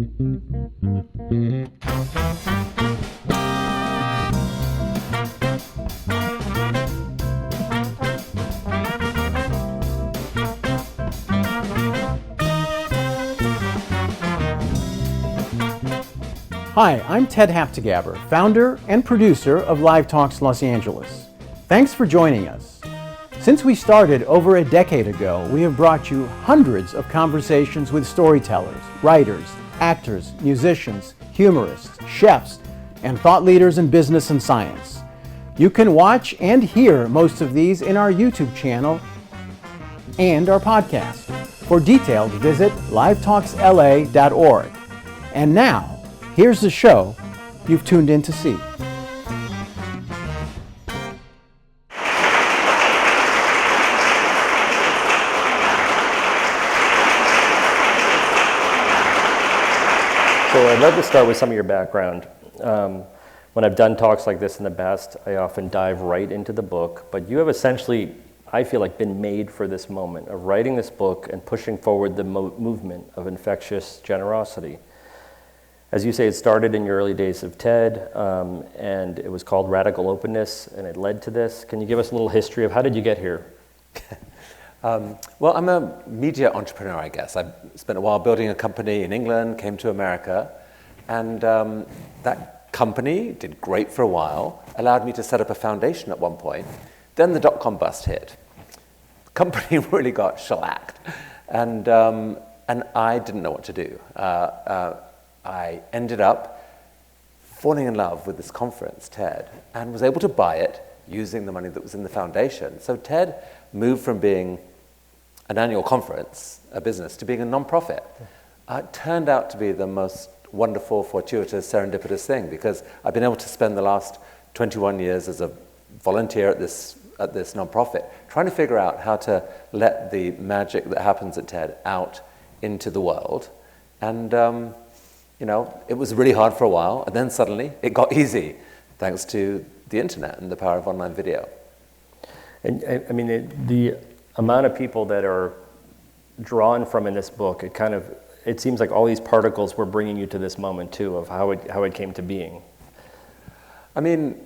Hi, I'm Ted Haftegabber, founder and producer of Live Talks Los Angeles. Thanks for joining us. Since we started over a decade ago, we have brought you hundreds of conversations with storytellers, writers, actors, musicians, humorists, chefs, and thought leaders in business and science. You can watch and hear most of these in our YouTube channel and our podcast. For details, visit livetalksla.org. And now, here's the show you've tuned in to see. So I'd love to start with some of your background. When I've done talks like this in the past, I often dive right into the book, but you have essentially, I feel like, been made for this moment of writing this book and pushing forward the movement of infectious generosity. As you say, it started in your early days of TED, and it was called Radical Openness, and it led to this. Can you give us a little history of how did you get here? Well, I'm a media entrepreneur, I guess. I spent a while building a company in England, came to America, and that company did great for a while, allowed me to set up a foundation at one point. Then the dot-com bust hit. The company really got shellacked, and I didn't know what to do. I ended up falling in love with this conference, TED, and was able to buy it using the money that was in the foundation. So TED moved from being an annual conference, a business, to being a nonprofit. It turned out to be the most wonderful, fortuitous, serendipitous thing, because I've been able to spend the last 21 years as a volunteer at this nonprofit, trying to figure out how to let the magic that happens at TED out into the world. And it was really hard for a while, and then suddenly it got easy, thanks to the internet and the power of online video. And I mean, the amount of people that are drawn from in this book, it seems like all these particles were bringing you to this moment too, of how it came to being. I mean,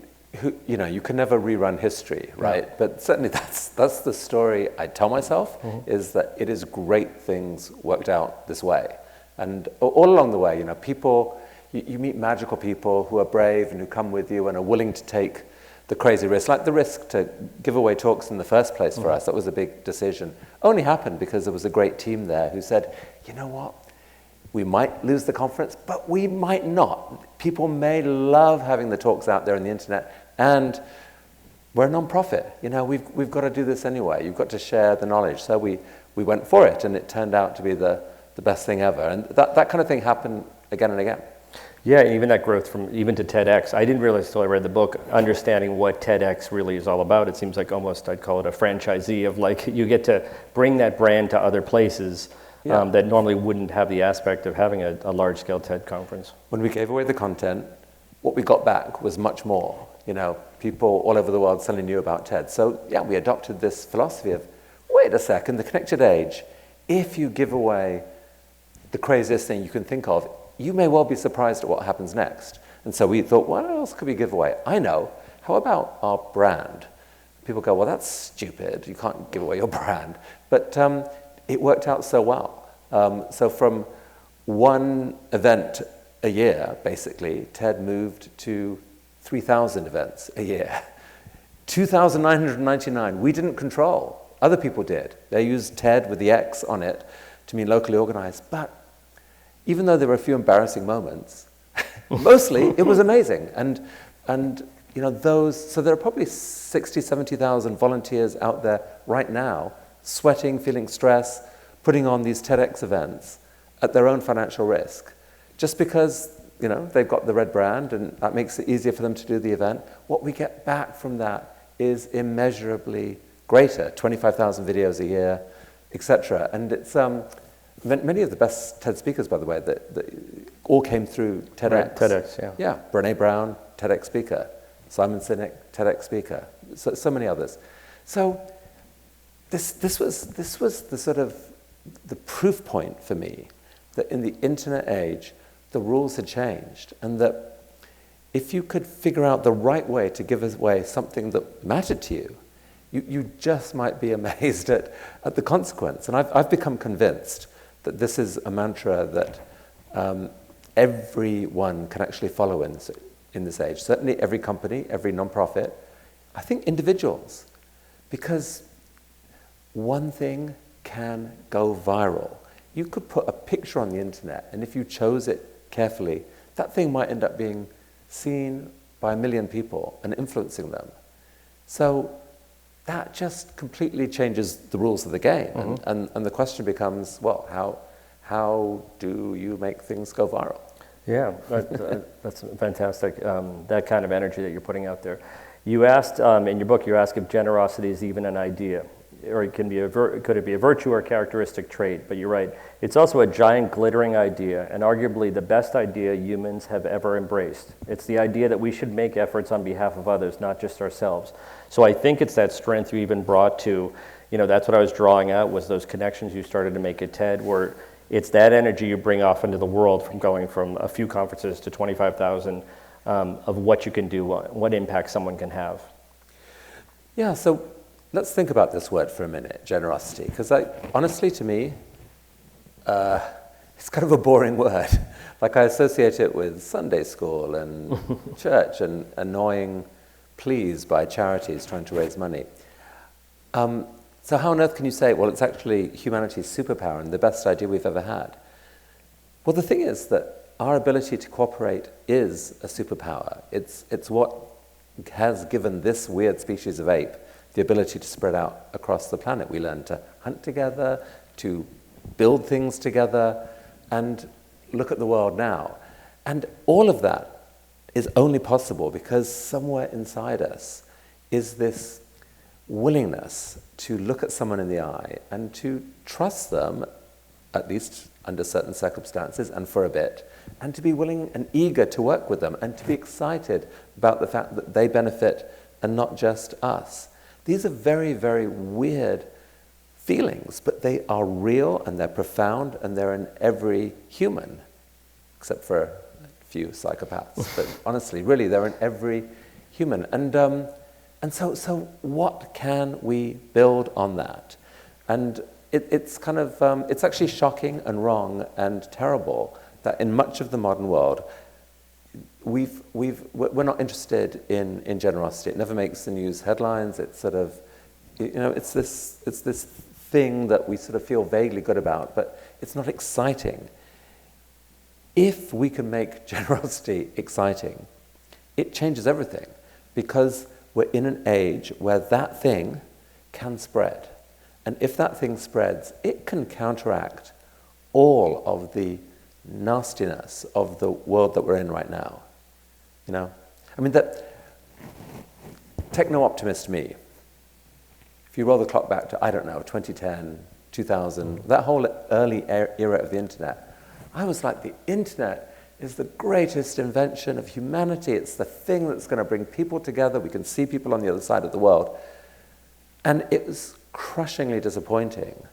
you can never rerun history, right? Yeah. But certainly that's the story I tell myself, is that it is great things worked out this way. And all along the way, people, you meet magical people who are brave and who come with you and are willing to take the crazy risk, like the risk to give away talks in the first place for us. That was a big decision. Only happened because there was a great team there who said, you know what, we might lose the conference, but we might not. People may love having the talks out there on the internet, and we're a non-profit. We've got to do this anyway. You've got to share the knowledge. So we went for it, and it turned out to be the best thing ever. And that kind of thing happened again and again. Yeah, and even that growth from even to TEDx. I didn't realize until I read the book, understanding what TEDx really is all about. It seems like almost, I'd call it a franchisee of like, you get to bring that brand to other places that normally wouldn't have the aspect of having a large-scale TED conference. When we gave away the content, what we got back was much more. People all over the world suddenly knew about TED. So yeah, we adopted this philosophy of, wait a second, the connected age, if you give away the craziest thing you can think of, you may well be surprised at what happens next. And so we thought, what else could we give away? I know. How about our brand? People go, well, that's stupid. You can't give away your brand. But it worked out so well. So from one event a year, basically, TED moved to 3,000 events a year. 2,999 we didn't control. Other people did. They used TED with the X on it to mean locally organized. But even though there were a few embarrassing moments, mostly it was amazing. And so there are probably 60, 70,000 volunteers out there right now, sweating, feeling stress, putting on these TEDx events at their own financial risk. Just because, they've got the red brand and that makes it easier for them to do the event. What we get back from that is immeasurably greater, 25,000 videos a year, etc. And it's many of the best TED speakers, by the way, that all came through TEDx. Right, TEDx, yeah. Yeah, Brené Brown, TEDx speaker. Simon Sinek, TEDx speaker. So many others. So this was the sort of the proof point for me that in the internet age, the rules had changed, and that if you could figure out the right way to give away something that mattered to you, you just might be amazed at the consequence. And I've become convinced that this is a mantra that everyone can actually follow in this age. Certainly every company, every nonprofit, I think individuals, because one thing can go viral. You could put a picture on the internet, and if you chose it carefully, that thing might end up being seen by 1 million people and influencing them. So that just completely changes the rules of the game. And the question becomes, well, how do you make things go viral? Yeah, that's fantastic, that kind of energy that you're putting out there. You asked, in your book, you asked if generosity is even an idea, or it can be could it be a virtue or characteristic trait, but you're right. It's also a giant glittering idea, and arguably the best idea humans have ever embraced. It's the idea that we should make efforts on behalf of others, not just ourselves. So I think it's that strength you even brought to, that's what I was drawing out, was those connections you started to make at TED, where it's that energy you bring off into the world from going from a few conferences to 25,000 of what you can do, what impact someone can have. Yeah, so let's think about this word for a minute, generosity, because honestly to me, it's kind of a boring word. Like I associate it with Sunday school and church and annoying pleas by charities trying to raise money. So how on earth can you say, well, it's actually humanity's superpower and the best idea we've ever had? Well, the thing is that our ability to cooperate is a superpower. It's what has given this weird species of ape the ability to spread out across the planet. We learn to hunt together, to build things together, and look at the world now. And all of that is only possible because somewhere inside us is this willingness to look at someone in the eye and to trust them, at least under certain circumstances and for a bit, and to be willing and eager to work with them and to be excited about the fact that they benefit and not just us. These are very, very weird feelings, but they are real and they're profound and they're in every human, except for a few psychopaths. But honestly, really, they're in every human. And so what can we build on that? And it's kind of, it's actually shocking and wrong and terrible that in much of the modern world, we're not interested in generosity. It never makes the news headlines. It's sort of, it's this thing that we sort of feel vaguely good about, but it's not exciting. If we can make generosity exciting, it changes everything, because we're in an age where that thing can spread. And if that thing spreads, it can counteract all of the nastiness of the world that we're in right now. I mean, that techno-optimist me, if you roll the clock back to, 2010, 2000, that whole early era of the internet, I was like, the internet is the greatest invention of humanity. It's the thing that's going to bring people together. We can see people on the other side of the world. And it was crushingly disappointing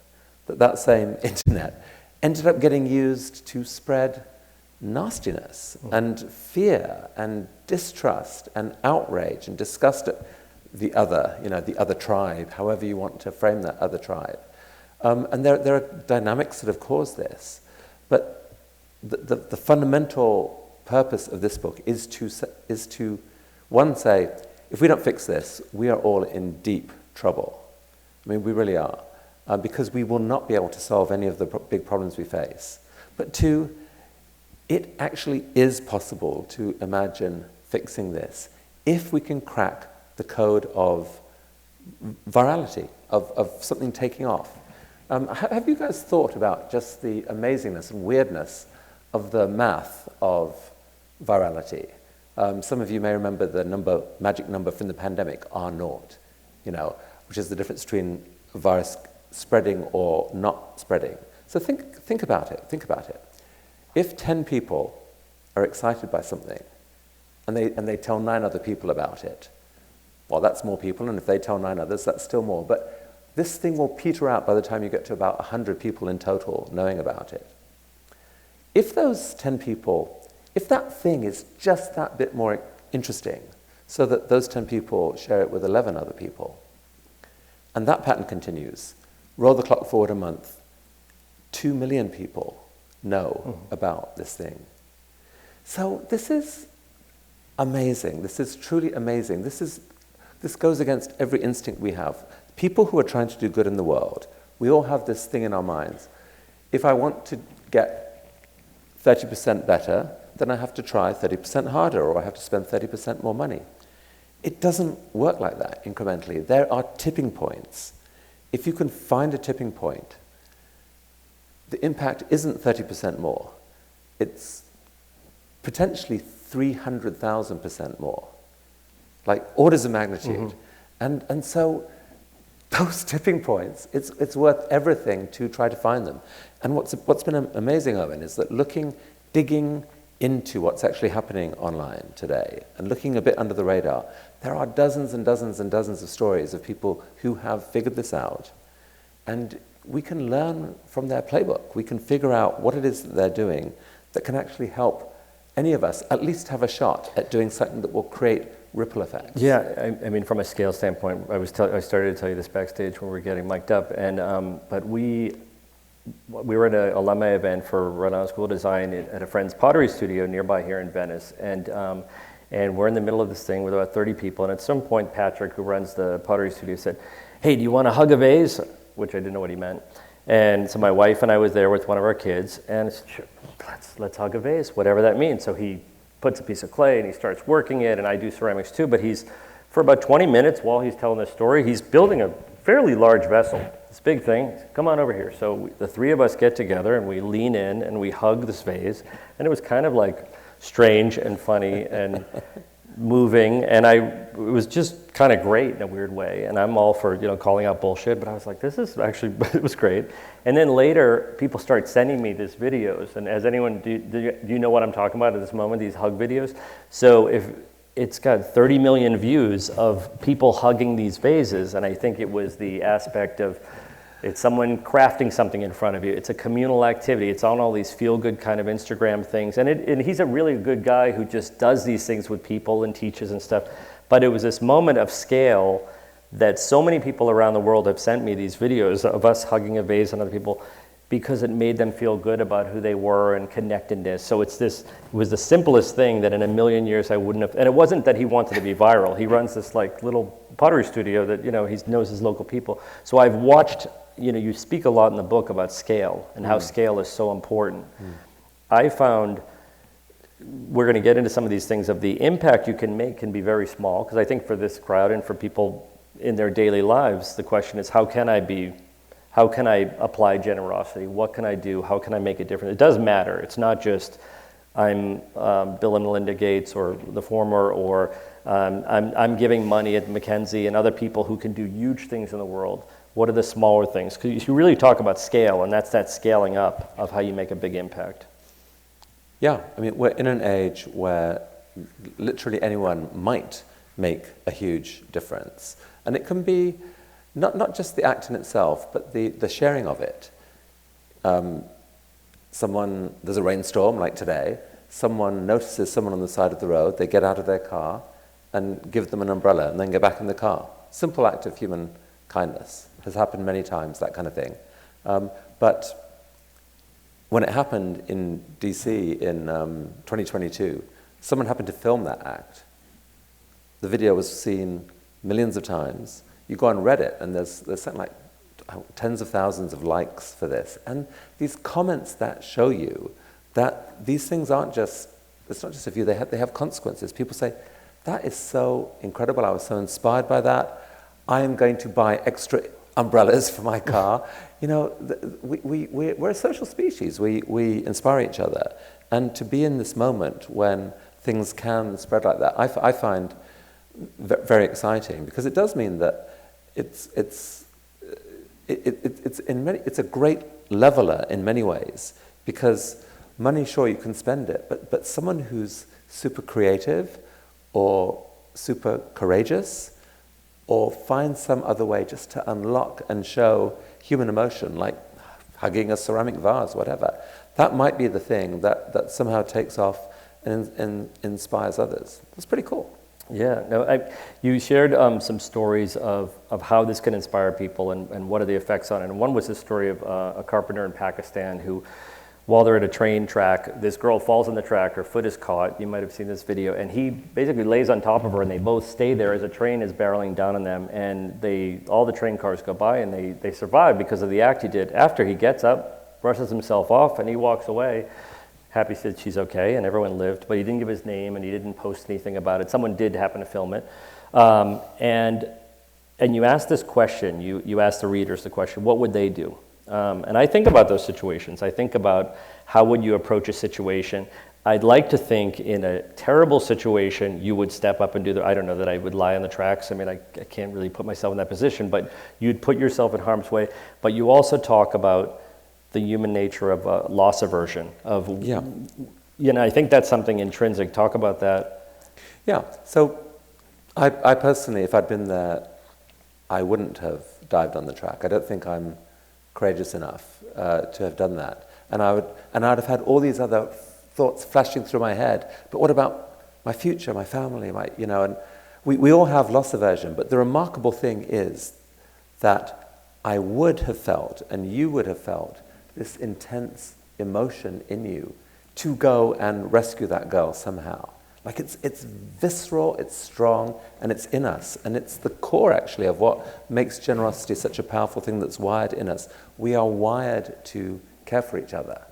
that that same internet ended up getting used to spread nastiness and fear and distrust and outrage and disgust at the other, the other tribe, however you want to frame that other tribe. And there are dynamics that have caused this. But the fundamental purpose of this book is to one, say, if we don't fix this, we are all in deep trouble. I mean, we really are, because we will not be able to solve any of the big problems we face. But two, it actually is possible to imagine fixing this if we can crack the code of virality, of something taking off. Have you guys thought about just the amazingness and weirdness of the math of virality? Some of you may remember the magic number from the pandemic, R0, which is the difference between a virus spreading or not spreading. So think about it. If 10 people are excited by something and they tell 9 other people about it, well, that's more people, and if they tell 9 others, that's still more. But this thing will peter out by the time you get to about 100 people in total knowing about it. If those 10 people, if that thing is just that bit more interesting, so that those 10 people share it with 11 other people, and that pattern continues, roll the clock forward a month, 2 million people know about this thing. So this is amazing. This is truly amazing. This goes against every instinct we have. People who are trying to do good in the world, we all have this thing in our minds. If I want to get 30% better, then I have to try 30% harder, or I have to spend 30% more money. It doesn't work like that incrementally. There are tipping points. If you can find a tipping point, the impact isn't 30% more. It's potentially 300,000% more, like orders of magnitude. And so those tipping points, it's worth everything to try to find them. And what's been amazing, Irwin, is that digging into what's actually happening online today and looking a bit under the radar, there are dozens and dozens and dozens of stories of people who have figured this out. And we can learn from their playbook. We can figure out what it is that they're doing that can actually help any of us at least have a shot at doing something that will create ripple effects. Yeah, I mean, from a scale standpoint, I started to tell you this backstage when we were getting mic'd up, and but we were at an alumni event for Rhode Island School of Design at a friend's pottery studio nearby here in Venice, and we're in the middle of this thing with about 30 people, and at some point Patrick, who runs the pottery studio, said, "Hey, do you want to hug a vase?" Which I didn't know what he meant. And so my wife and I was there with one of our kids, and I said, "Sure, let's hug a vase, whatever that means." So he puts a piece of clay and he starts working it, and I do ceramics too, but for about 20 minutes while he's telling this story, he's building a fairly large vessel, this big thing. Come on over here. So the three of us get together and we lean in and we hug this vase, and it was kind of like strange and funny and moving, and it was just kind of great in a weird way. And I'm all for calling out bullshit, but I was like, this is actually it was great. And then later, people start sending me these videos. And as anyone, do you know what I'm talking about at this moment? These hug videos. So if it's got 30 million views of people hugging these vases, and I think it was the aspect of it's someone crafting something in front of you. It's a communal activity. It's on all these feel-good kind of Instagram things. And he's a really good guy who just does these things with people and teaches and stuff. But it was this moment of scale that so many people around the world have sent me these videos of us hugging a vase and other people because it made them feel good about who they were and connectedness. So it was the simplest thing that in a million years I wouldn't have, and it wasn't that he wanted to be viral. He runs this like little pottery studio that, he knows his local people. So I've watched, you speak a lot in the book about scale and how scale is so important. I found, we're going to get into some of these things, of the impact you can make can be very small, because I think for this crowd and for people in their daily lives, the question is, how can I apply generosity? What can I do? How can I make a difference? It does matter. It's not just I'm Bill and Melinda Gates or the former, or I'm giving money at McKinsey and other people who can do huge things in the world. What are the smaller things? Because you really talk about scale, and that's that scaling up of how you make a big impact. Yeah, I mean, we're in an age where literally anyone might make a huge difference. And it can be not just the act in itself, but the sharing of it. There's a rainstorm like today, someone notices someone on the side of the road, they get out of their car and give them an umbrella and then get back in the car. Simple act of human kindness. Has happened many times, that kind of thing. But when it happened in DC in 2022, someone happened to film that act. The video was seen millions of times. You go on Reddit and there's something like tens of thousands of likes for this. And these comments that show you that these things it's not just a view, they have consequences. People say, that is so incredible, I was so inspired by that. I am going to buy extra umbrellas for my car. We're a social species. We inspire each other. And to be in this moment when things can spread like that, I find very exciting, because it does mean that it's a great leveler in many ways, because money, sure, you can spend it, but someone who's super creative or super courageous, or find some other way just to unlock and show human emotion, like hugging a ceramic vase, whatever, that might be the thing that somehow takes off and inspires others. That's pretty cool. Yeah, no, you shared some stories of how this can inspire people and what are the effects on it. And one was the story of a carpenter in Pakistan who, while they're at a train track, this girl falls on the track, her foot is caught, you might have seen this video, and he basically lays on top of her and they both stay there as a train is barreling down on them, and all the train cars go by and they survive because of the act he did. After he gets up, brushes himself off, and he walks away. Happy said she's okay, and everyone lived, but he didn't give his name and he didn't post anything about it. Someone did happen to film it. And you asked this question, you asked the readers the question, what would they do? And I think about those situations. I think about how would you approach a situation. I'd like to think in a terrible situation, you would step up and I don't know that I would lie on the tracks. I mean, I can't really put myself in that position, but you'd put yourself in harm's way. But you also talk about the human nature of loss aversion. I think that's something intrinsic. Talk about that. Yeah, so I personally, if I'd been there, I wouldn't have dived on the track. I don't think I'm courageous enough to have done that. And I'd have had all these other thoughts flashing through my head. But what about my future, my family, and we all have loss aversion, but the remarkable thing is that I would have felt, and you would have felt, this intense emotion in you to go and rescue that girl somehow. Like it's visceral, it's strong, and it's in us. And it's the core, actually, of what makes generosity such a powerful thing that's wired in us. We are wired to care for each other.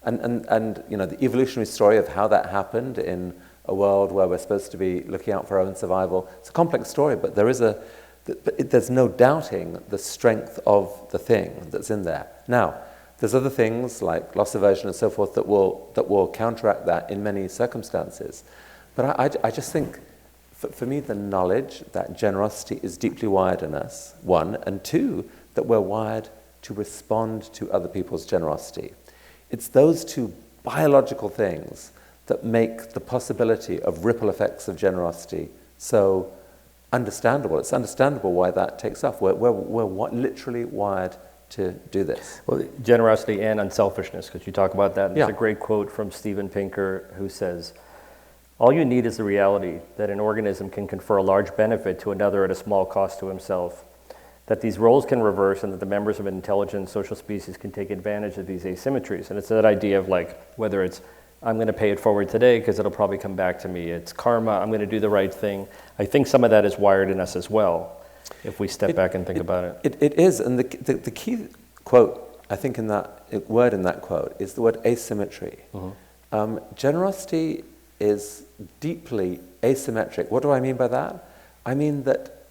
And the evolutionary story of how that happened in a world where we're supposed to be looking out for our own survival, it's a complex story, but there's no doubting the strength of the thing that's in there. Now, there's other things like loss aversion and so forth that will counteract that in many circumstances. But I just think, for me, the knowledge that generosity is deeply wired in us, one, and two, that we're wired to respond to other people's generosity. It's those two biological things that make the possibility of ripple effects of generosity so understandable. It's understandable why that takes off. We're literally wired to do this. Well, generosity and unselfishness, because you talk about that. There's a great quote from Steven Pinker who says, "All you need is the reality that an organism can confer a large benefit to another at a small cost to himself, that these roles can reverse and that the members of an intelligent social species can take advantage of these asymmetries." And it's that idea of whether it's, I'm going to pay it forward today because it'll probably come back to me. It's karma, I'm going to do the right thing. I think some of that is wired in us as well, if we step back and think about it. It is, and the key quote, I think, in that word in that quote is the word asymmetry. Mm-hmm. Generosity is deeply asymmetric. What do I mean by that? I mean that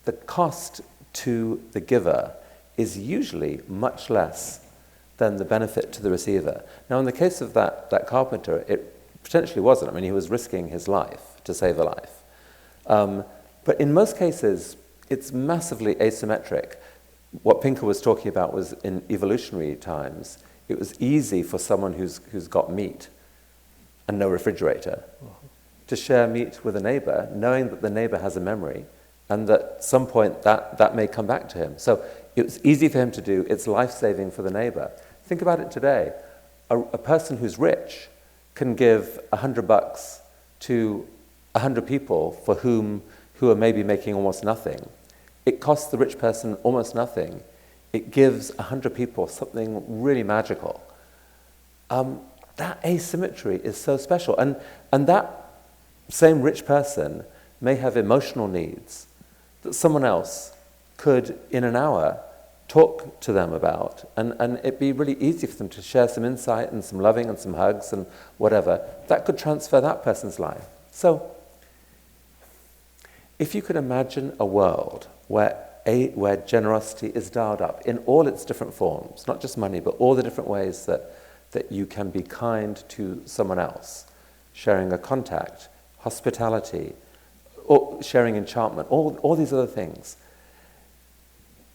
the cost to the giver is usually much less than the benefit to the receiver. Now, in the case of that carpenter, it potentially wasn't. I mean, he was risking his life to save a life. But in most cases, it's massively asymmetric. What Pinker was talking about was in evolutionary times, it was easy for someone who's got meat and no refrigerator to share meat with a neighbor, knowing that the neighbor has a memory and that at some point that may come back to him. So it was easy for him to do. It's life-saving for the neighbor. Think about it today. A person who's rich can give $100 to 100 people who are maybe making almost nothing. It costs the rich person almost nothing. It gives 100 people something really magical. That asymmetry is so special. And that same rich person may have emotional needs that someone else could, in an hour, talk to them about. And it'd be really easy for them to share some insight and some loving and some hugs and whatever. That could transfer that person's life. So, if you could imagine a world where generosity is dialed up in all its different forms, not just money, but all the different ways that you can be kind to someone else, sharing a contact, hospitality, or sharing enchantment, all these other things.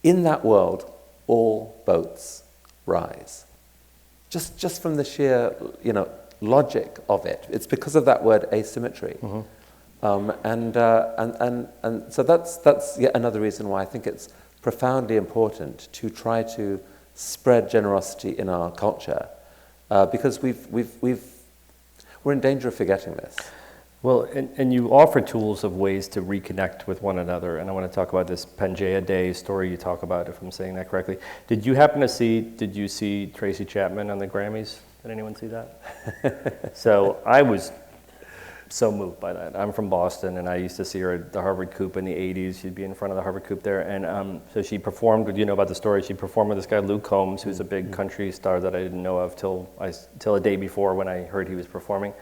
In that world, all boats rise. Just from the sheer, logic of it. It's because of that word asymmetry. Mm-hmm. And so that's yet another reason why I think it's profoundly important to try to spread generosity in our culture. because we're in danger of forgetting this. Well, and you offer tools of ways to reconnect with one another, and I want to talk about this Pangea Day story you talk about, if I'm saying that correctly. Did you see Tracy Chapman on the Grammys? Did anyone see that? So I was so moved by that. I'm from Boston, and I used to see her at the Harvard Coop in the 80s. She'd be in front of the Harvard Coop there, and so she performed, you know about the story, she performed with this guy, Luke Combs, who's a big country star that I didn't know of till a day before when I heard he was performing.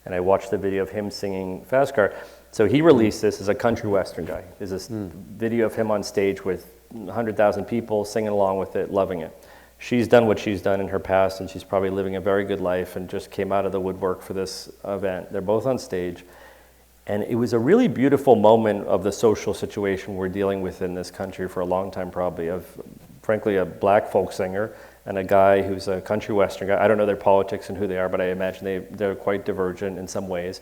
And I watched the video of him singing Fast Car. So he released this as a country western guy. There's this video of him on stage with 100,000 people singing along with it, loving it. She's done what she's done in her past, and she's probably living a very good life and just came out of the woodwork for this event. They're both on stage. And it was a really beautiful moment of the social situation we're dealing with in this country for a long time, probably, of, frankly, a black folk singer and a guy who's a country western guy. I don't know their politics and who they are, but I imagine they're quite divergent in some ways.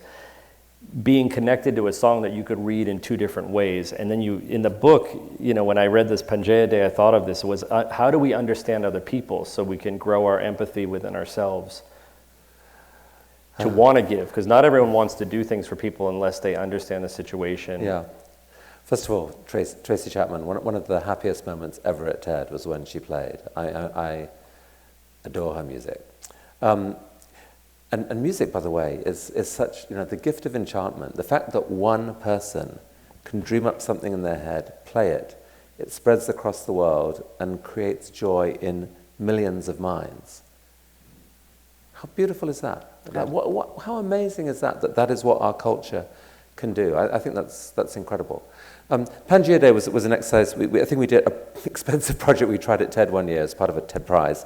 Being connected to a song that you could read in two different ways. And then in the book, you know, when I read this Pangea Day, I thought of this, was how do we understand other people so we can grow our empathy within ourselves to want to give? Because not everyone wants to do things for people unless they understand the situation. Yeah. First of all, Tracy Chapman, one of the happiest moments ever at TED was when she played. I adore her music. And music, by the way, is such, you know, the gift of enchantment. The fact that one person can dream up something in their head, play it, it spreads across the world and creates joy in millions of minds. How beautiful is that? Yeah. Like, how amazing is that is what our culture can do? I think that's incredible. Pangea Day was an exercise. I think we did an expensive project we tried at TED one year as part of a TED Prize.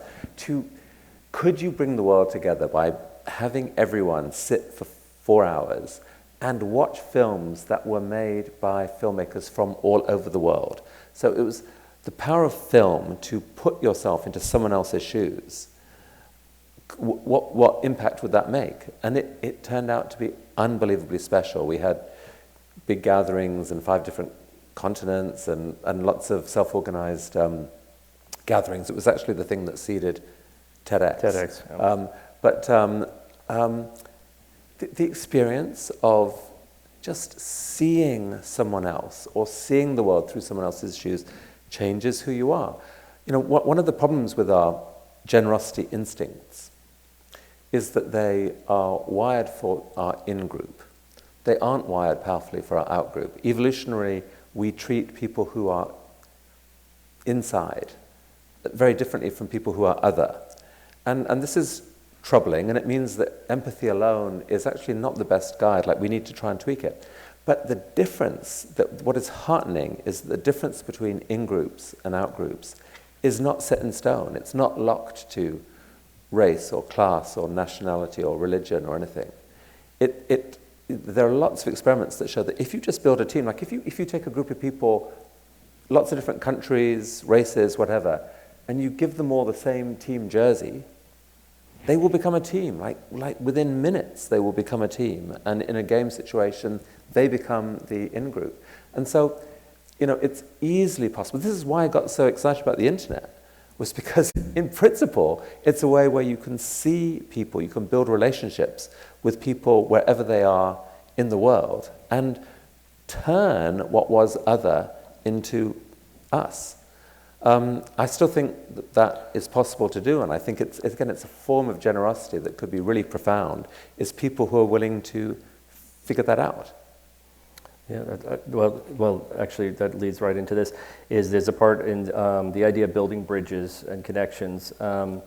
Could you bring the world together by having everyone sit for 4 hours and watch films that were made by filmmakers from all over the world? So it was the power of film to put yourself into someone else's shoes. What impact would that make? And it turned out to be unbelievably special. We had big gatherings in 5 different continents and lots of self-organized gatherings. It was actually the thing that seeded TEDx. TEDx, yeah. The experience of just seeing someone else or seeing the world through someone else's shoes changes who you are. You know, one of the problems with our generosity instincts is that they are wired for our in-group. They aren't wired powerfully for our out-group. Evolutionarily, we treat people who are inside very differently from people who are other. And this is troubling, and it means that empathy alone is actually not the best guide. Like, we need to try and tweak it. But the difference, what is heartening, is the difference between in-groups and out-groups is not set in stone. It's not locked to race or class or nationality or religion or anything. There are lots of experiments that show that if you just build a team, like if you take a group of people, lots of different countries, races, whatever, and you give them all the same team jersey, they will become a team. Like within minutes, they will become a team. And in a game situation, they become the in-group. And so, you know, it's easily possible. This is why I got so excited about the internet, was because in principle, it's a way where you can see people, you can build relationships with people wherever they are in the world and turn what was other into us. I still think that is possible to do, and I think it's a form of generosity that could be really profound, is people who are willing to figure that out. Yeah, well, actually, that leads right into this. There's a part in the idea of building bridges and connections, and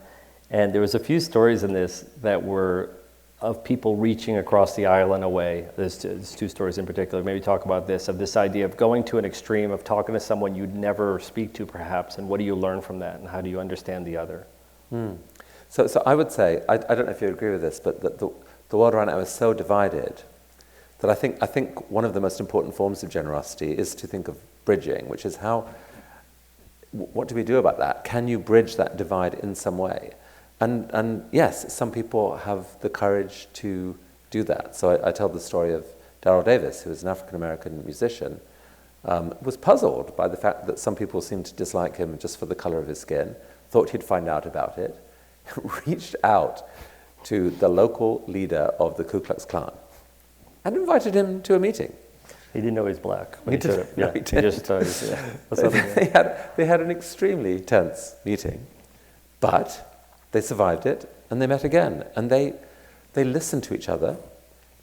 there was a few stories in this that were of people reaching across the aisle in a way. There's 2 stories in particular. Maybe talk about this, of this idea of going to an extreme of talking to someone you'd never speak to, perhaps, and what do you learn from that, and how do you understand the other? So I would say, I don't know if you agree with this, but the world right now is so divided that I think one of the most important forms of generosity is to think of bridging, which is what do we do about that? Can you bridge that divide in some way? And yes, some people have the courage to do that. So I tell the story of Daryl Davis, who is an African-American musician, was puzzled by the fact that some people seemed to dislike him just for the color of his skin, thought he'd find out about it. reached out to the local leader of the Ku Klux Klan and invited him to a meeting. He didn't know he was black. When He showed didn't. up. No, Yeah, he he didn't. just thought, what's up? They had an extremely tense meeting, but they survived it, and they met again, and they listened to each other.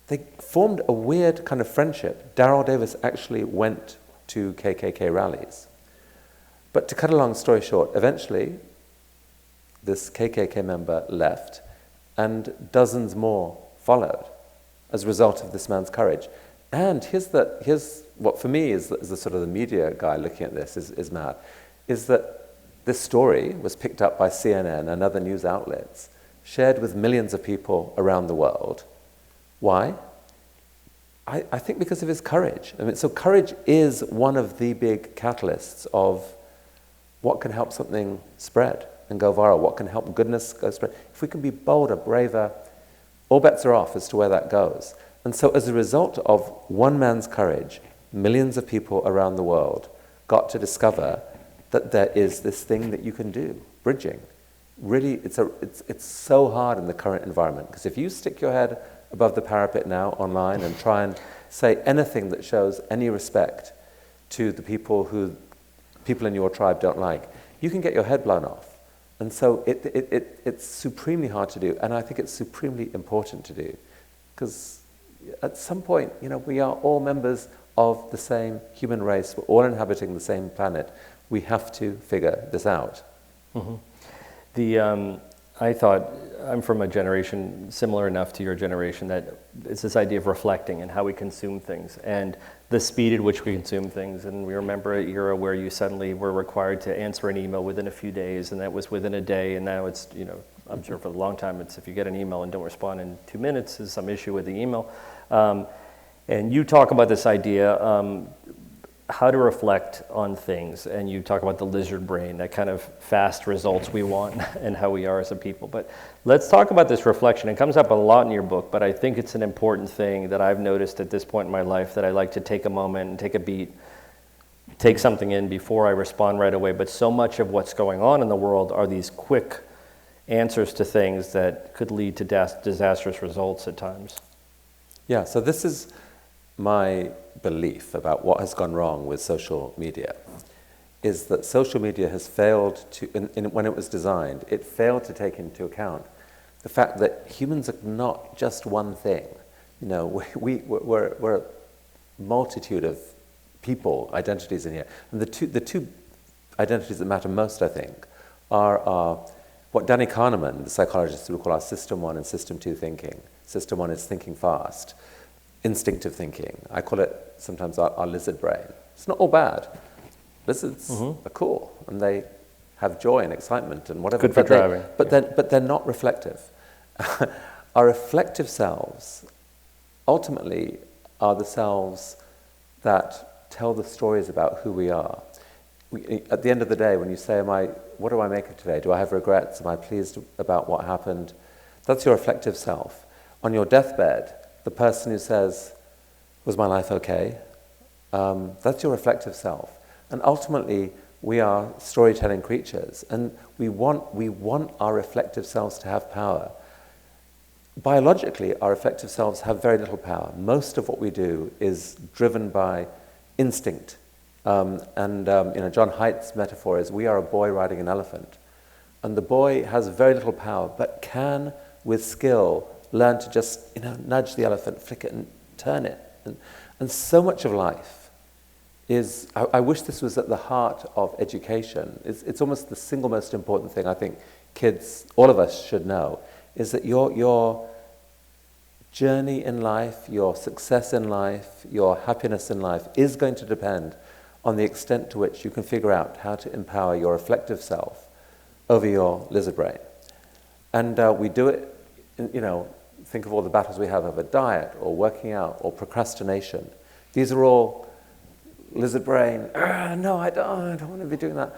They formed a weird kind of friendship. Darrell Davis actually went to KKK rallies. But to cut a long story short, eventually this KKK member left, and dozens more followed as a result of this man's courage. And here's what for me is the sort of the media guy looking at this is mad, is that this story was picked up by CNN and other news outlets, shared with millions of people around the world. Why? I think because of his courage. I mean, so courage is one of the big catalysts of what can help something spread and go viral, what can help goodness go spread. If we can be bolder, braver, all bets are off as to where that goes. And so as a result of one man's courage, millions of people around the world got to discover that there is this thing that you can do, bridging. Really, it's so hard in the current environment, because if you stick your head above the parapet now online and try and say anything that shows any respect to the people in your tribe don't like, you can get your head blown off. And so it's supremely hard to do, and I think it's supremely important to do, because at some point, we are all members of the same human race. We're all inhabiting the same planet. We have to figure this out. Mm-hmm. I thought, I'm from a generation similar enough to your generation that it's this idea of reflecting and how we consume things and the speed at which we consume things. And we remember an era where you suddenly were required to answer an email within a few days, and that was within a day, and now it's, I'm sure for a long time it's if you get an email and don't respond in 2 minutes, there's some issue with the email. And you talk about this idea, how to reflect on things, and you talk about the lizard brain, that kind of fast results we want and how we are as a people. But let's talk about this reflection. It comes up a lot in your book, but I think it's an important thing that I've noticed at this point in my life, that I like to take a moment and take a beat, take something in before I respond right away. But so much of what's going on in the world are these quick answers to things that could lead to disastrous results at times. Yeah, so this is my belief about what has gone wrong with social media, is that social media has failed to, when it was designed, it failed to take into account the fact that humans are not just one thing. We're a multitude of people, identities in here. And the two identities that matter most, I think, are what Danny Kahneman, the psychologist, would call our System 1 and System 2 thinking. System 1 is thinking fast, instinctive thinking. I call it sometimes our lizard brain. It's not all bad. Lizards are cool, and they have joy and excitement and whatever. Good for driving. But they're not reflective. Our reflective selves ultimately are the selves that tell the stories about who we are. At the end of the day, when you say, what do I make of today? Do I have regrets? Am I pleased about what happened? That's your reflective self. On your deathbed, the person who says, was my life okay? That's your reflective self. And ultimately, we are storytelling creatures, and we want our reflective selves to have power. Biologically, our reflective selves have very little power. Most of what we do is driven by instinct. John Haidt's metaphor is, we are a boy riding an elephant. And the boy has very little power, but can, with skill, learn to just nudge the elephant, flick it, and turn it. And so much of life is, I wish this was at the heart of education. It's almost the single most important thing I think kids, all of us should know, is that your journey in life, your success in life, your happiness in life is going to depend on the extent to which you can figure out how to empower your reflective self over your lizard brain. And we do it, think of all the battles we have over diet or working out or procrastination. These are all lizard brain, no, I don't want to be doing that,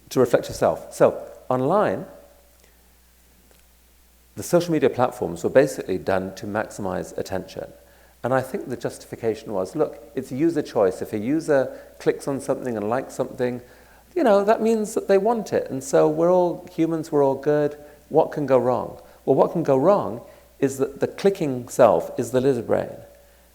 to reflect yourself. So online, the social media platforms were basically done to maximize attention. And I think the justification was, look, it's user choice. If a user clicks on something and likes something, that means that they want it. And so we're all humans, we're all good. what can go wrong? Well, what can go wrong is that the clicking self is the lizard brain.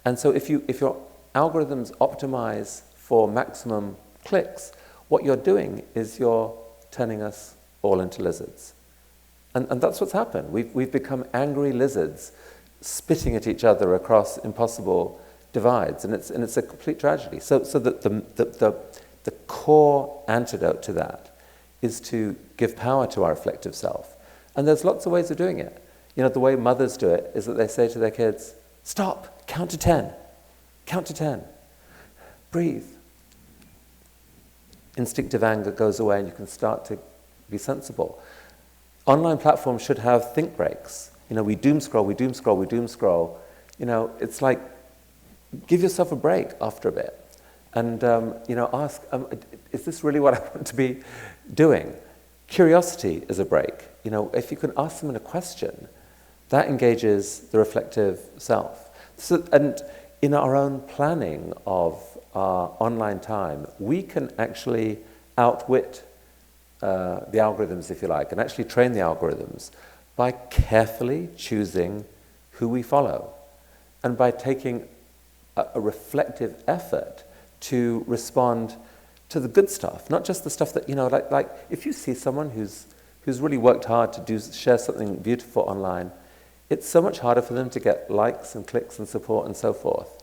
And so if your algorithms optimize for maximum clicks, what you're doing is you're turning us all into lizards. And that's what's happened. We've become angry lizards spitting at each other across impossible divides, and it's a complete tragedy. So the core antidote to that is to give power to our reflective self. And there's lots of ways of doing it. You know, the way mothers do it is that they say to their kids, stop, count to 10, count to 10, breathe. Instinctive anger goes away and you can start to be sensible. Online platforms should have think breaks. You know, we doom scroll, we doom scroll, we doom scroll. You know, it's like, give yourself a break after a bit. And, you know, ask, is this really what I want to be doing? Curiosity is a break. You know, if you can ask someone a question, that engages the reflective self. So, and in our own planning of our online time, we can actually outwit the algorithms, if you like, and actually train the algorithms by carefully choosing who we follow and by taking a reflective effort to respond to the good stuff, not just the stuff that, you know, like if you see someone who's really worked hard to share something beautiful online, it's so much harder for them to get likes and clicks and support and so forth.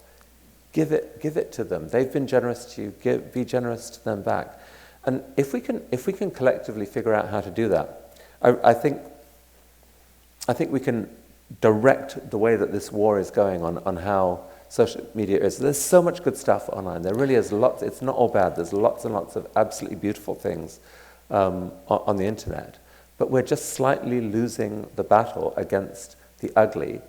Give it to them. They've been generous to you. Be generous to them back. And if we can collectively figure out how to do that, I think we can direct the way that this war is going on how social media is. There's so much good stuff online. There really is lots. It's not all bad. There's lots and lots of absolutely beautiful things on the internet. But we're just slightly losing the battle against the ugly.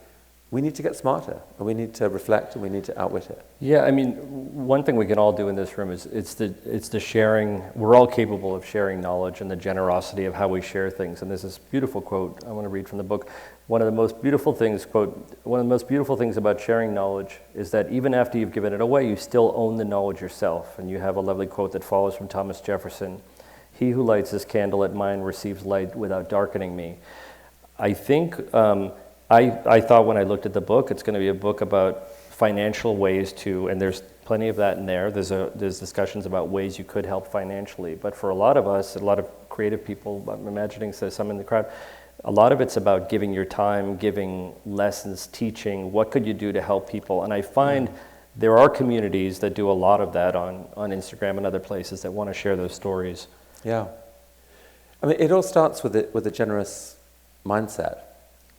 We need to get smarter, and we need to reflect, and we need to outwit it. Yeah, I mean, one thing we can all do in this room is it's the sharing. We're all capable of sharing knowledge and the generosity of how we share things. And there's this beautiful quote I want to read from the book. One of the most beautiful things, quote, one of the most beautiful things about sharing knowledge is that even after you've given it away, you still own the knowledge yourself. And you have a lovely quote that follows from Thomas Jefferson: "He who lights his candle at mine receives light without darkening me." I think I thought when I looked at the book, it's going to be a book about financial ways to, and there's plenty of that in there. There's discussions about ways you could help financially. But for a lot of us, a lot of creative people, I'm imagining some in the crowd, a lot of it's about giving your time, giving lessons, teaching. What could you do to help people? And I find there are communities that do a lot of that on Instagram and other places that want to share those stories. Yeah. I mean, it all starts with a generous mindset.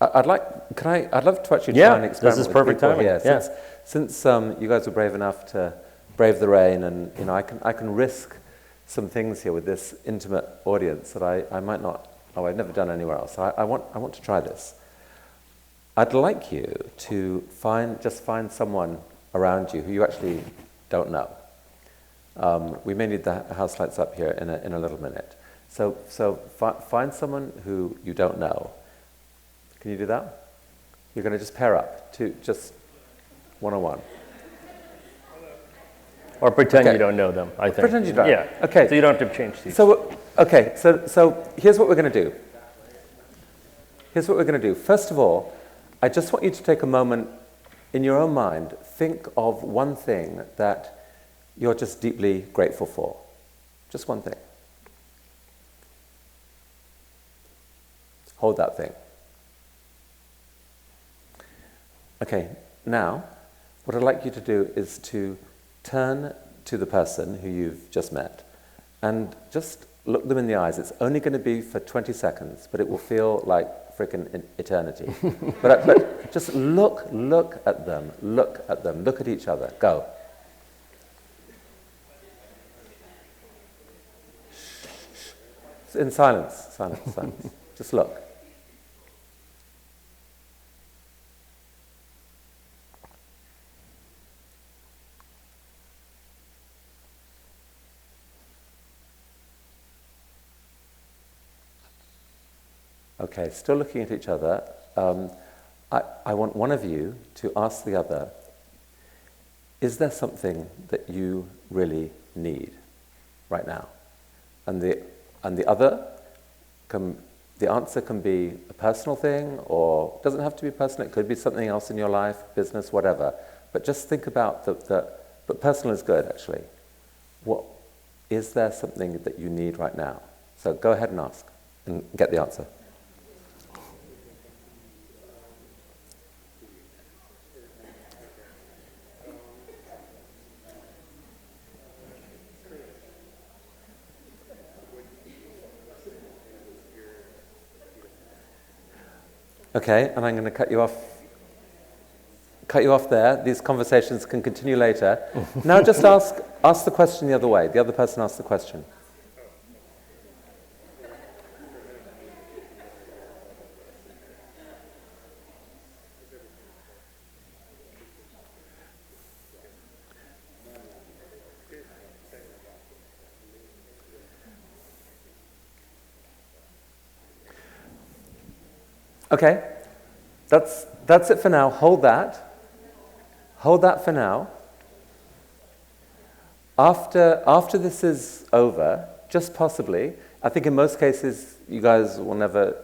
I'd love to actually try and experiment this is with perfect people timing. here. Since you guys were brave enough to brave the rain, and you know, I can risk some things here with this intimate audience that I might not. Oh, I've never done anywhere else. So I want to try this. I'd like you to find someone around you who you actually don't know. We may need the house lights up here in a little minute. So find someone who you don't know. Can you do that? You're going to just pair up to just one-on-one. Or pretend you don't know them, I think. Pretend you don't. Yeah. Okay. So you don't have to change seats. So here's what we're going to do. First of all, I just want you to take a moment in your own mind. Think of one thing that you're just deeply grateful for. Just one thing. Hold that thing. Okay, now, what I'd like you to do is to turn to the person who you've just met and just look them in the eyes. It's only going to be for 20 seconds, but it will feel like frickin' eternity. but just look at them, look at each other. Go. In silence. Just look. Okay, still looking at each other. I want one of you to ask the other, is there something that you really need right now? And the other can the answer can be a personal thing, or it doesn't have to be personal, it could be something else in your life, business, whatever. But just think about but personal is good, actually. Is there something that you need right now? So go ahead and ask and get the answer. Okay, and I'm going to cut you off there. These conversations can continue later. Now just ask the question the other way. The other person asks the question. Okay, that's it for now. Hold that. Hold that for now. After this is over, just possibly, I think in most cases you guys will never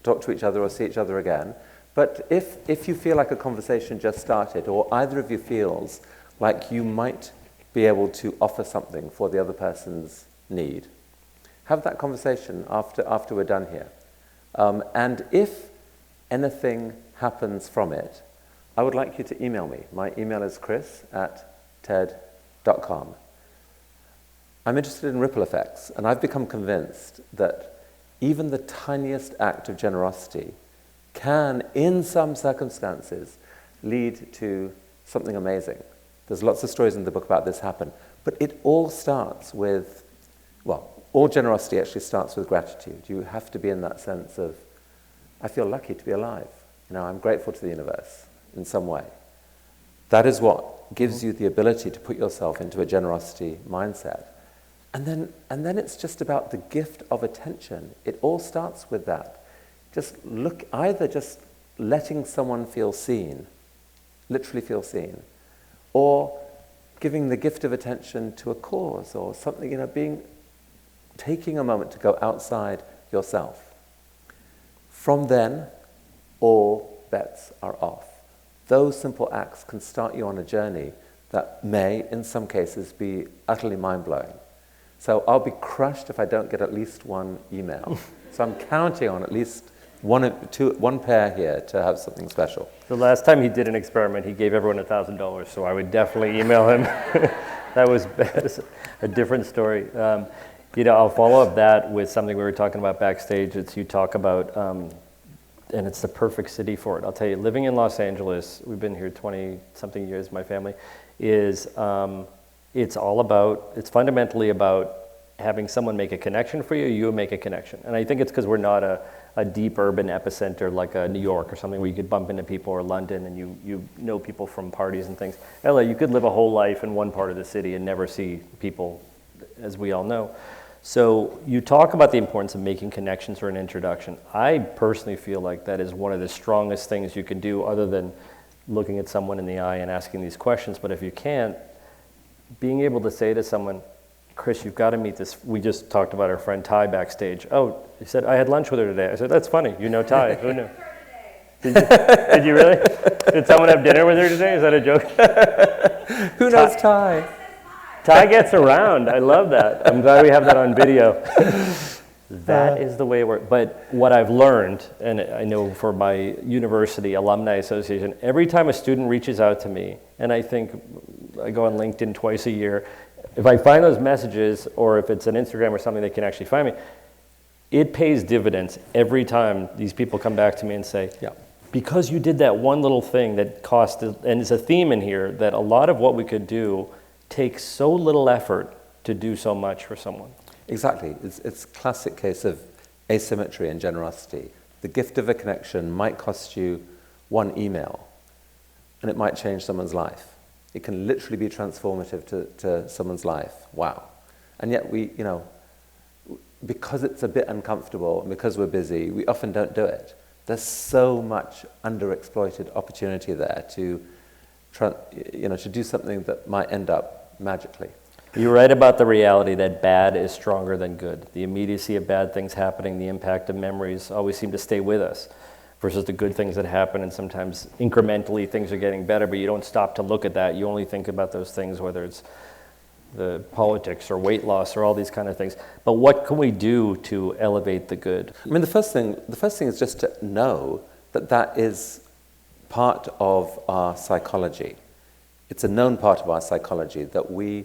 talk to each other or see each other again. But if you feel like a conversation just started, or either of you feels like you might be able to offer something for the other person's need, have that conversation after we're done here. And if anything happens from it, I would like you to email me. My email is chris@ted.com. I'm interested in ripple effects, and I've become convinced that even the tiniest act of generosity can, in some circumstances, lead to something amazing. There's lots of stories in the book about this happen, but it all starts with, all generosity actually starts with gratitude. You have to be in that sense of, I feel lucky to be alive. I'm grateful to the universe in some way. That is what gives you the ability to put yourself into a generosity mindset. And then it's just about the gift of attention. It all starts with that. Either just letting someone feel seen, literally feel seen, or giving the gift of attention to a cause or something, taking a moment to go outside yourself. From then, all bets are off. Those simple acts can start you on a journey that may, in some cases, be utterly mind-blowing. So I'll be crushed if I don't get at least one email. So I'm counting on at least one pair here to have something special. The last time he did an experiment, he gave everyone $1,000, so I would definitely email him. That was a different story. I'll follow up that with something we were talking about backstage. You talk about, and it's the perfect city for it. I'll tell you, living in Los Angeles, we've been here 20-something years, my family, it's fundamentally about having someone make a connection for you, you make a connection. And I think it's because we're not a deep urban epicenter like New York or something where you could bump into people, or London and you know people from parties and things. LA, you could live a whole life in one part of the city and never see people, as we all know. So you talk about the importance of making connections or an introduction. I personally feel like that is one of the strongest things you can do, other than looking at someone in the eye and asking these questions. But if you can't, being able to say to someone, Chris, you've got to meet this. We just talked about our friend Ty backstage. Oh, he said, I had lunch with her today. I said, that's funny. You know Ty. Who knew? Did you really? Did someone have dinner with her today? Is that a joke? Who knows Ty? Ty gets around. I love that. I'm glad we have that on video. That is the way it works. But what I've learned, and I know for my university alumni association, every time a student reaches out to me, and I think I go on LinkedIn twice a year, if I find those messages, or if it's an Instagram or something, they can actually find me, it pays dividends every time these people come back to me and say, yeah, because you did that one little thing that cost, and it's a theme in here, that a lot of what we could do takes so little effort to do so much for someone. Exactly. It's a classic case of asymmetry and generosity. The gift of a connection might cost you one email, and it might change someone's life. It can literally be transformative to someone's life. Wow. And yet we, because it's a bit uncomfortable and because we're busy, we often don't do it. There's so much underexploited opportunity there to do something that might end up magically. You write about the reality that bad is stronger than good. The immediacy of bad things happening, the impact of memories always seem to stay with us, versus the good things that happen, and sometimes incrementally things are getting better, but you don't stop to look at that. You only think about those things, whether it's the politics or weight loss or all these kind of things. But what can we do to elevate the good? I mean, the first thing is just to know that is part of our psychology. It's a known part of our psychology that we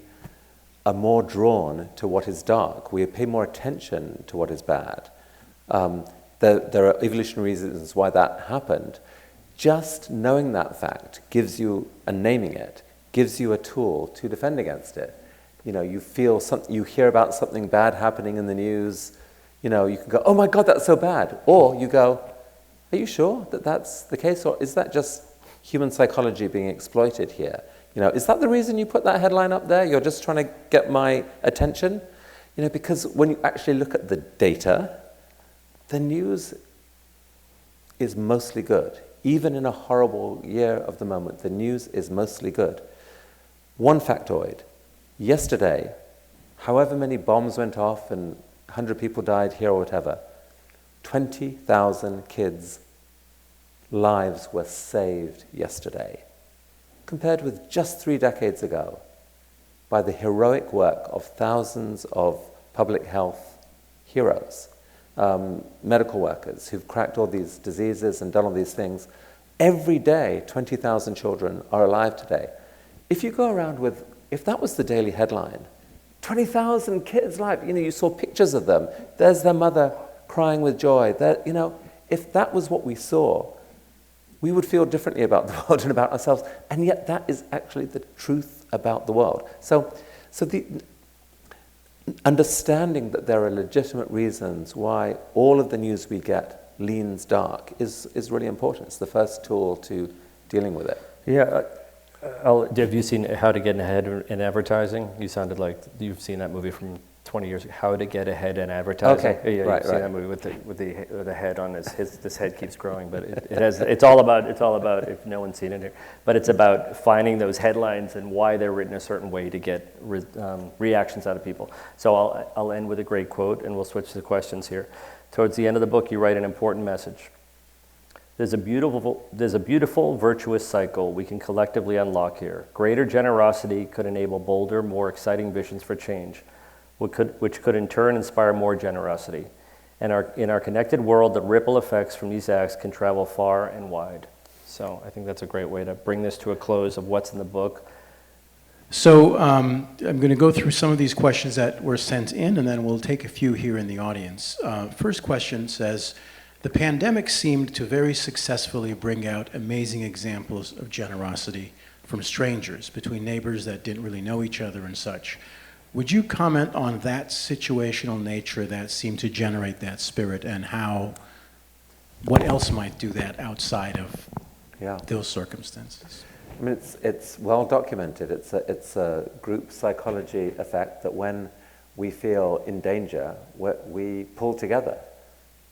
are more drawn to what is dark. We pay more attention to what is bad. There are evolutionary reasons why that happened. Just knowing that fact gives you, and naming it, gives you a tool to defend against it. You know, you feel something, you hear about something bad happening in the news, you know, you can go, oh my God, that's so bad. Or you go, are you sure that that's the case? Or is that just human psychology being exploited here? You know, is that the reason you put that headline up there? You're just trying to get my attention? You know, because when you actually look at the data, the news is mostly good. Even in a horrible year of the moment, the news is mostly good. One factoid. Yesterday, however many bombs went off and 100 people died here or whatever, 20,000 kids' lives were saved yesterday, compared with just 3 decades ago, by the heroic work of thousands of public health heroes, medical workers who've cracked all these diseases and done all these things. Every day, 20,000 children are alive today. If you go around with, if that was the daily headline, 20,000 kids alive, you know, you saw pictures of them, there's their mother crying with joy. You know, if that was what we saw, we would feel differently about the world and about ourselves. And yet that is actually the truth about the world. So the understanding that there are legitimate reasons why all of the news we get leans dark is really important. It's the first tool to dealing with it. Yeah. Have you seen How to Get Ahead in Advertising? You sounded like you've seen that movie from 20 years ago. How to Get Ahead in Advertising. Okay, Yeah, right, you've seen right. that movie with the head on this head keeps growing, but it's all about if no one's seen it here. But it's about finding those headlines and why they're written a certain way to get reactions out of people. So I'll end with a great quote, and we'll switch to questions here. Towards the end of the book, you write an important message. There's a beautiful, virtuous cycle we can collectively unlock here. Greater generosity could enable bolder, more exciting visions for change, which could in turn inspire more generosity. And in our connected world, the ripple effects from these acts can travel far and wide. So I think that's a great way to bring this to a close of what's in the book. So I'm going to go through some of these questions that were sent in, and then we'll take a few here in the audience. First question says, the pandemic seemed to very successfully bring out amazing examples of generosity from strangers, between neighbors that didn't really know each other and such. Would you comment on that situational nature that seemed to generate that spirit, and what else might do that outside of those circumstances? I mean, it's well documented. It's a group psychology effect that when we feel in danger, we pull together.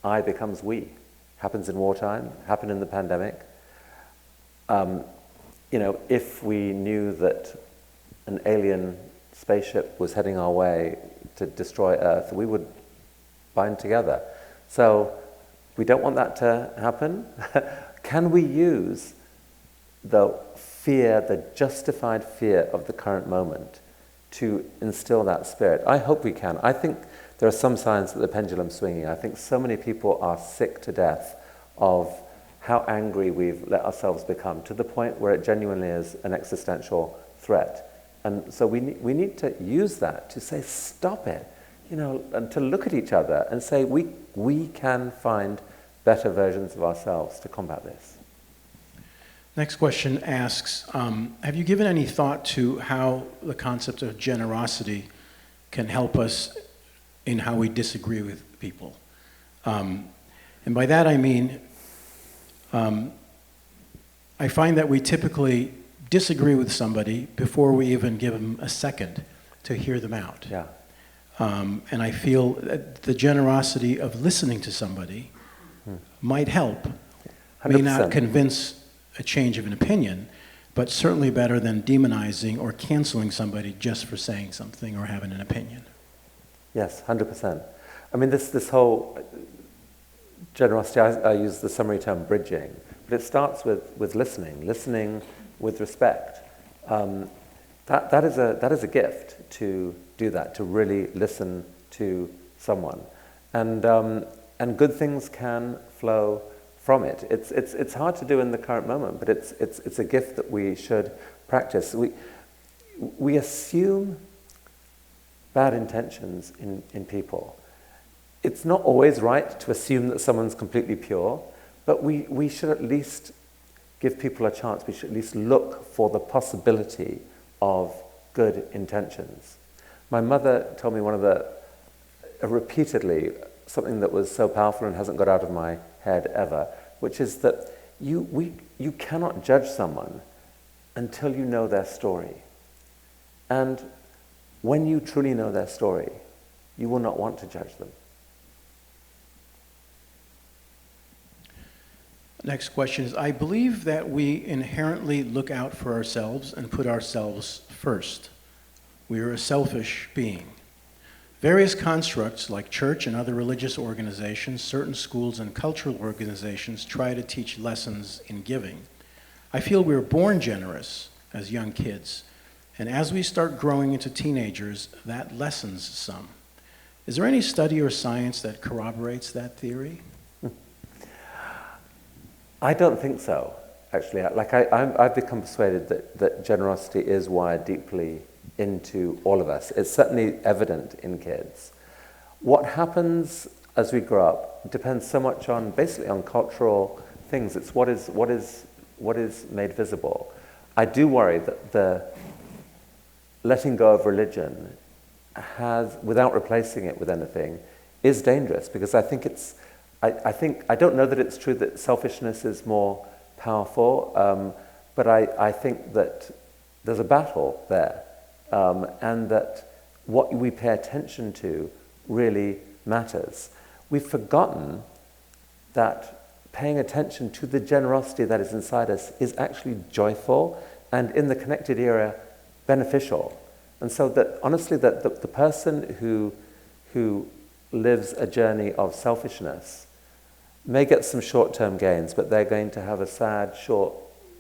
I becomes we. Happens in wartime, happened in the pandemic. You know, if we knew that an alien spaceship was heading our way to destroy Earth, we would bind together. So we don't want that to happen. Can we use the fear, the justified fear of the current moment to instill that spirit? I hope we can. I think there are some signs that the pendulum's swinging. I think so many people are sick to death of how angry we've let ourselves become, to the point where it genuinely is an existential threat. And so we need to use that to say, stop it, you know, and to look at each other and say, we can find better versions of ourselves to combat this. Next question asks, have you given any thought to how the concept of generosity can help us in how we disagree with people? And by that I mean, I find that we typically disagree with somebody before we even give them a second to hear them out. Yeah. And I feel that the generosity of listening to somebody might help. 100%. May not convince a change of an opinion, but certainly better than demonizing or canceling somebody just for saying something or having an opinion. Yes, 100%. I mean, this whole generosity, I use the summary term bridging, but it starts with listening with respect. That is a gift to do that, to really listen to someone, and good things can flow from it. It's hard to do in the current moment, but it's a gift that we should practice. We assume bad intentions in people. It's not always right to assume that someone's completely pure, but we should at least give people a chance. We should at least look for the possibility of good intentions. My mother told me repeatedly something that was so powerful and hasn't got out of my head ever, which is that you cannot judge someone until you know their story. And when you truly know their story, you will not want to judge them. Next question is, I believe that we inherently look out for ourselves and put ourselves first. We are a selfish being. Various constructs like church and other religious organizations, certain schools and cultural organizations try to teach lessons in giving. I feel we were born generous as young kids, and as we start growing into teenagers, that lessens some. Is there any study or science that corroborates that theory? I don't think so, actually. I've become persuaded that generosity is wired deeply into all of us. It's certainly evident in kids. What happens as we grow up depends so much basically on cultural things. It's what is made visible. I do worry that the letting go of religion without replacing it with anything, is dangerous, because I don't know that it's true that selfishness is more powerful, but I think that there's a battle there, and that what we pay attention to really matters. We've forgotten that paying attention to the generosity that is inside us is actually joyful and, in the connected era, beneficial. And so that, honestly, that the person who lives a journey of selfishness may get some short-term gains, but they're going to have a sad, short,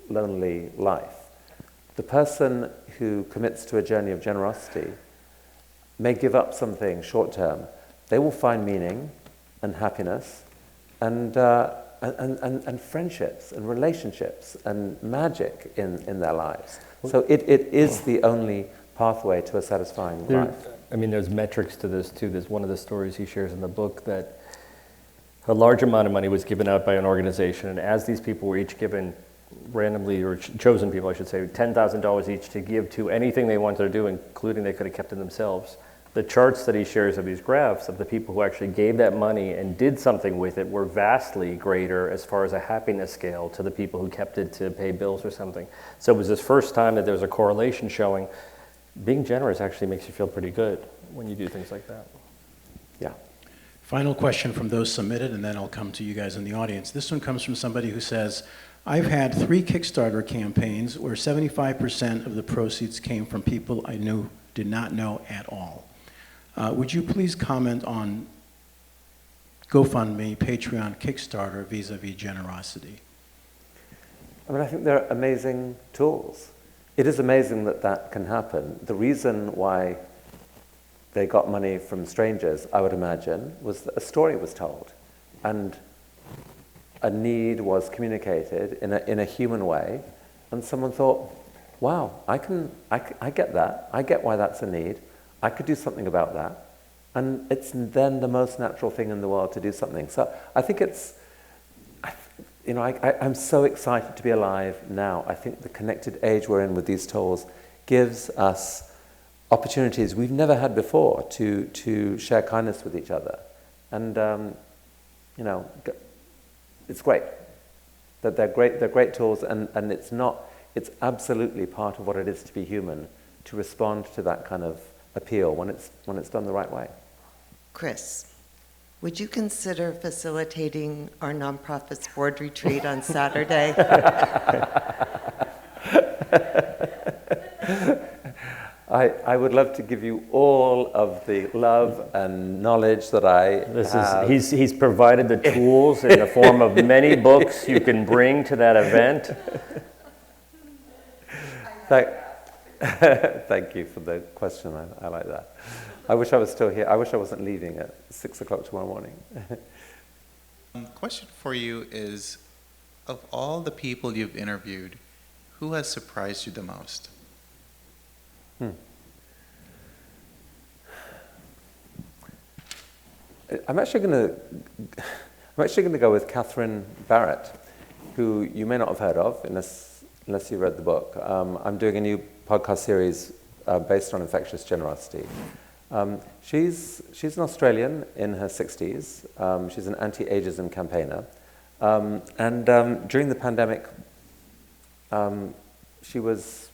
lonely life. The person who commits to a journey of generosity may give up something short-term. They will find meaning and happiness and friendships and relationships and magic in their lives. So it is the only pathway to a satisfying life. I mean, there's metrics to this too. There's one of the stories he shares in the book that a large amount of money was given out by an organization, and as these people were each given randomly, or chosen people, I should say, $10,000 each to give to anything they wanted to do, including they could have kept it themselves. The charts that he shares of these graphs of the people who actually gave that money and did something with it were vastly greater as far as a happiness scale to the people who kept it to pay bills or something. So it was this first time that there was a correlation showing being generous actually makes you feel pretty good when you do things like that. Yeah. Final question from those submitted, and then I'll come to you guys in the audience. This one comes from somebody who says, I've had 3 Kickstarter campaigns where 75% of the proceeds came from people I did not know at all. Would you please comment on GoFundMe, Patreon, Kickstarter vis-a-vis generosity? I mean, I think they're amazing tools. It is amazing that can happen. The reason why they got money from strangers, I would imagine, was that a story was told and a need was communicated in a human way, and someone thought, wow, I get that. I get why that's a need. I could do something about that. And it's then the most natural thing in the world to do something. So I think I'm so excited to be alive now. I think the connected age we're in with these tools gives us opportunities we've never had before to share kindness with each other. And, it's great. That they're great tools, and it's absolutely part of what it is to be human, to respond to that kind of appeal when it's done the right way. Chris, would you consider facilitating our nonprofit's board retreat on Saturday? I would love to give you all of the love and knowledge that I have. He's provided the tools in the form of many books you can bring to that event. Thank you for the question. I like that. I wish I was still here. I wish I wasn't leaving at 6 o'clock tomorrow morning. Question for you is, of all the people you've interviewed, who has surprised you the most? I'm actually going to go with Catherine Barrett, who you may not have heard of unless you read the book. I'm doing a new podcast series based on infectious generosity. She's an Australian in her 60s. She's an anti-ageism campaigner. During the pandemic, she was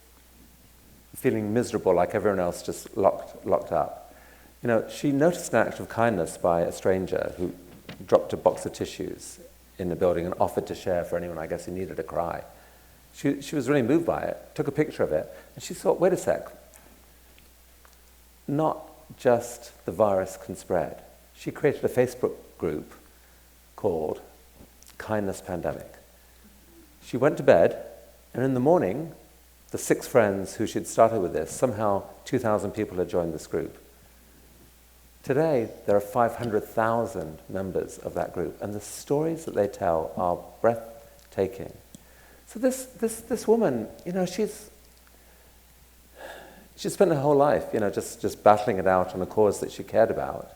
feeling miserable like everyone else, just locked up. You know, she noticed an act of kindness by a stranger who dropped a box of tissues in the building and offered to share for anyone, I guess, who needed a cry. She was really moved by it, took a picture of it, and she thought, wait a sec, not just the virus can spread. She created a Facebook group called Kindness Pandemic. She went to bed, and in the morning, the 6 friends who she'd started with this, somehow 2,000 people had joined this group. Today, there are 500,000 members of that group, and the stories that they tell are breathtaking. So this woman, you know, she spent her whole life, you know, just battling it out on a cause that she cared about.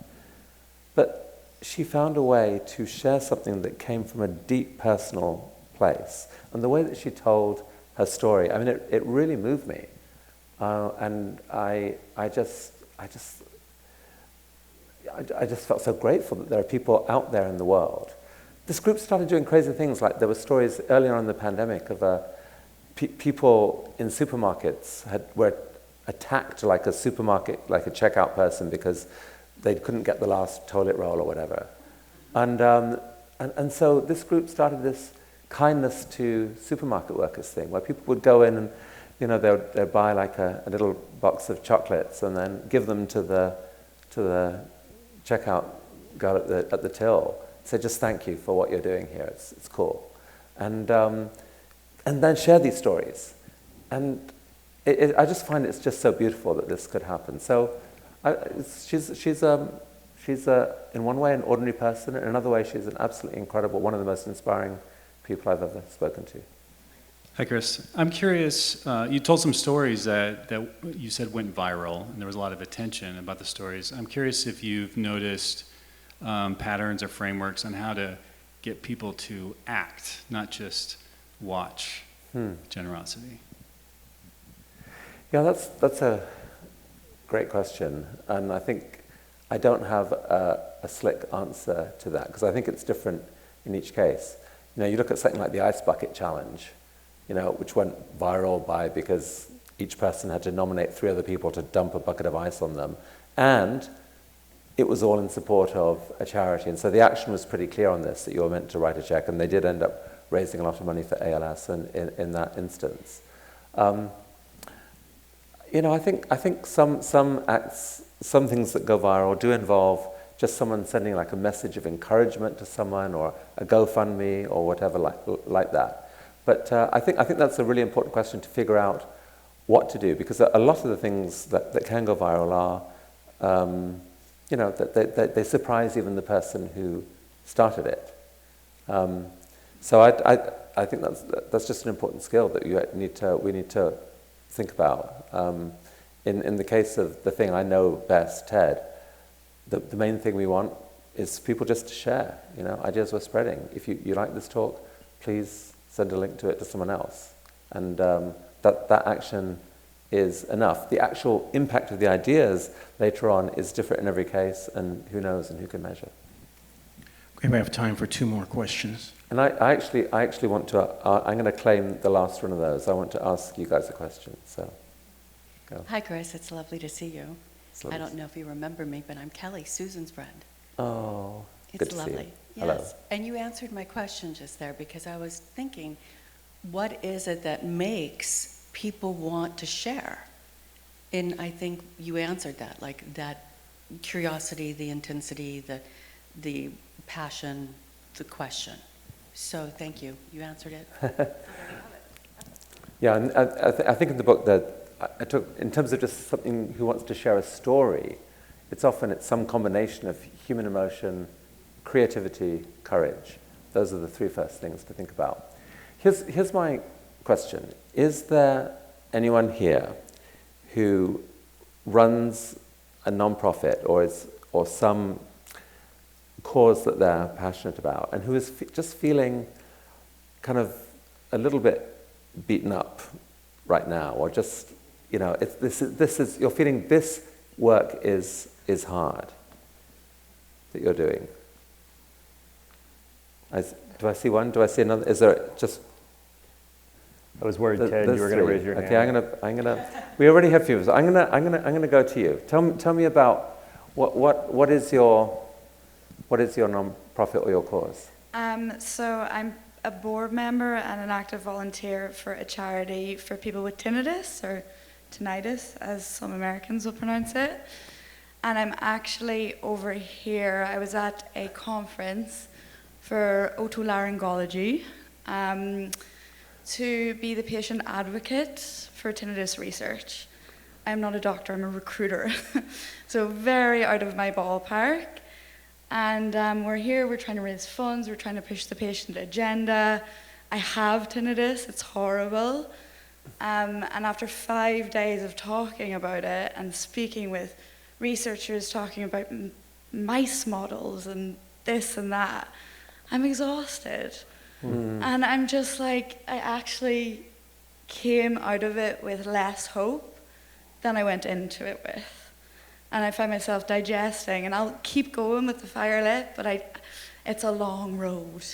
But she found a way to share something that came from a deep personal place. And the way that she told her story, I mean, it really moved me. And I just felt so grateful that there are people out there in the world. This group started doing crazy things, like there were stories earlier on in the pandemic of people in supermarkets were attacked like a supermarket, like a checkout person, because they couldn't get the last toilet roll or whatever. And so this group started this kindness to supermarket workers thing, where people would go in and, you know, they'd buy like a little box of chocolates and then give them to the checkout girl at the till. Say, just thank you for what you're doing here. It's cool, and then share these stories, and I just find it's just so beautiful that this could happen. So she's in one way an ordinary person, in another way she's an absolutely incredible, one of the most inspiring people I've ever spoken to. Hi, Chris. I'm curious, you told some stories that you said went viral, and there was a lot of attention about the stories. I'm curious if you've noticed patterns or frameworks on how to get people to act, not just watch generosity. Yeah, that's a great question, and I think I don't have a slick answer to that, because I think it's different in each case. You know, you look at something like the Ice Bucket Challenge, you know, which went viral because each person had to nominate 3 other people to dump a bucket of ice on them, and it was all in support of a charity. And so the action was pretty clear on this, that you were meant to write a check, and they did end up raising a lot of money for ALS in that instance. You know, I think some acts, some things that go viral do involve just someone sending like a message of encouragement to someone, or a GoFundMe or whatever like that. But I think that's a really important question to figure out what to do, because a lot of the things that can go viral are, you know, that they surprise even the person who started it. So I think that's just an important skill that we need to think about. In the case of the thing I know best, TED, the main thing we want is people just to share. You know, ideas we're spreading. If you like this talk, please send a link to it to someone else, and that action is enough. The actual impact of the ideas later on is different in every case, and who knows and who can measure. Okay, we have time for 2 more questions. And I actually want to, I'm going to claim the last one of those. I want to ask you guys a question, so go. Hi, Chris. It's lovely to see you. I don't know if you remember me, but I'm Kelly, Susan's friend. Oh, it's good to lovely. see you. Yes. Hello. And you answered my question just there, because I was thinking, what is it that makes people want to share. And I think you answered that, like that curiosity, the intensity, the passion, the question. So thank you. You answered it. Yeah, and I think in the book that I took, in terms of just something who wants to share a story, it's some combination of human emotion, creativity, courage. Those are the three first things to think about. Here's my question. Is there anyone here who runs a non-profit or some cause that they're passionate about and who is just feeling kind of a little bit beaten up right now, or just, you're feeling this work is hard that you're doing? Do I see one? Do I see another? Is there just... I was worried, Ted, you were going to raise your hand. Okay, I'm gonna. We already have few. So I'm gonna go to you. Tell me about what is your non-profit or your cause? So I'm a board member and an active volunteer for a charity for people with tinnitus, or tinnitus, as some Americans will pronounce it. And I'm actually over here. I was at a conference for otolaryngology. To be the patient advocate for tinnitus research. I'm not a doctor, I'm a recruiter. So very out of my ballpark. And we're here, we're trying to raise funds, we're trying to push the patient agenda. I have tinnitus, it's horrible. And after 5 days of talking about it and speaking with researchers talking about mice models and this and that, I'm exhausted. And I'm just like, I actually came out of it with less hope than I went into it with. And I find myself digesting, and I'll keep going with the fire lit, but it's a long road,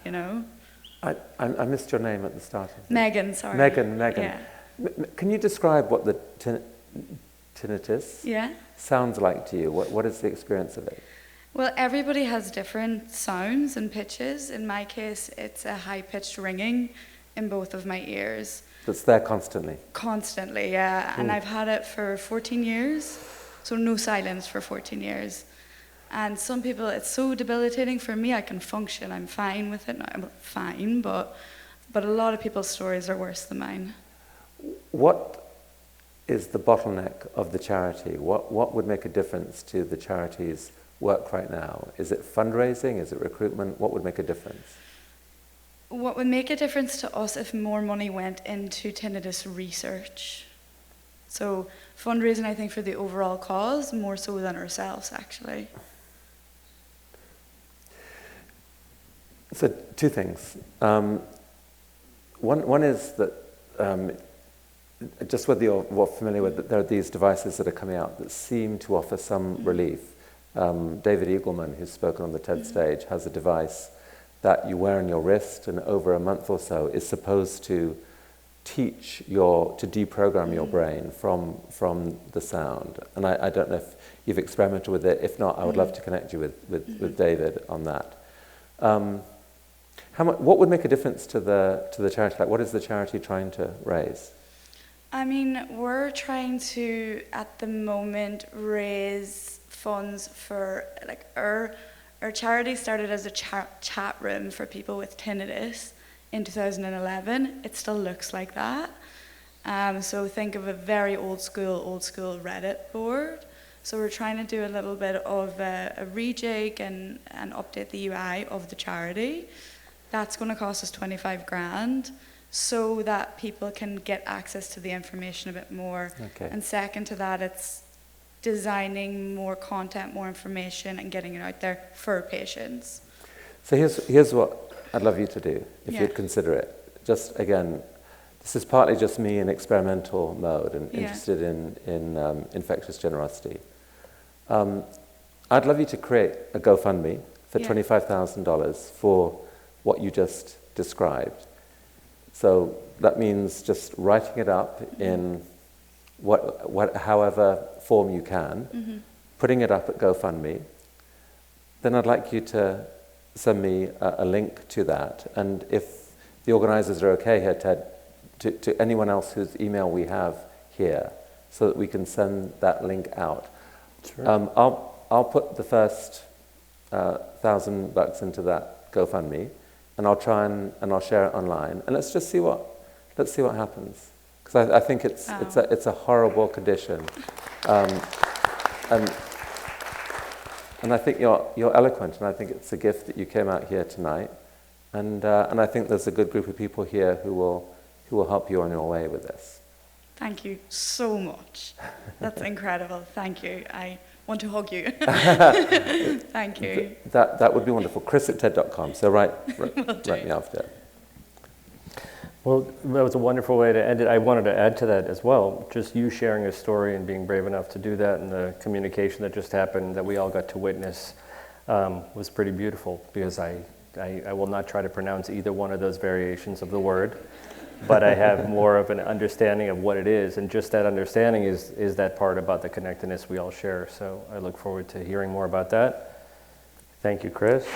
I missed your name at the start. Megan, sorry. Megan. Yeah. Can you describe what the tinnitus sounds like to you? What is the experience of it? Well, everybody has different sounds and pitches. In my case, it's a high-pitched ringing in both of my ears. That's there constantly? Constantly, yeah. And I've had it for 14 years, so no silence for 14 years. And some people, it's so debilitating. For me, I can function. I'm fine with it. No, I'm fine, but a lot of people's stories are worse than mine. What is the bottleneck of the charity? What would make a difference to the charity's work right now? Is it fundraising? Is it recruitment? What would make a difference? What would make a difference to us if more money went into tinnitus research? So fundraising, I think, for the overall cause, more so than ourselves, actually. So two things. One is that, just whether you're familiar with, that there are these devices that are coming out that seem to offer some relief. David Eagleman, who's spoken on the TED stage, has a device that you wear on your wrist, and over a month or so is supposed to to deprogram your brain from the sound. And I don't know if you've experimented with it. If not, I would love to connect you with David on that. What would make a difference to the charity? Like, what is the charity trying to raise? I mean, we're trying to, at the moment, raise funds for, like, our charity started as a chat room for people with tinnitus in 2011. It still looks like that. So think of a very old school Reddit board. So we're trying to do a little bit of a rejig and update the UI of the charity. That's going to cost us 25 grand. So that people can get access to the information a bit more. Okay. And second to that, it's designing more content, more information, and getting it out there for patients. So here's what I'd love you to do, if you'd consider it. Just, again, this is partly just me in experimental mode and interested in infectious generosity. I'd love you to create a GoFundMe for $25,000 for what you just described. So that means just writing it up in however form you can, putting it up at GoFundMe. Then I'd like you to send me a link to that. And if the organizers are okay here, Ted, to anyone else whose email we have here, so that we can send that link out. Sure. I'll put the first $1,000 into that GoFundMe, and I'll try and I'll share it online, and let's see what happens, because I think it's a horrible condition, and I think you're eloquent, and I think it's a gift that you came out here tonight, and I think there's a good group of people here who will help you on your way with this. Thank you so much. That's incredible. Thank you. I want to hug you. Thank you. That would be wonderful. Chris@TED.com. So write me after. Well, that was a wonderful way to end it. I wanted to add to that as well. Just you sharing a story and being brave enough to do that, and the communication that just happened that we all got to witness was pretty beautiful, because I will not try to pronounce either one of those variations of the word, but I have more of an understanding of what it is, and just that understanding is that part about the connectedness we all share. So I look forward to hearing more about that. Thank you, Chris.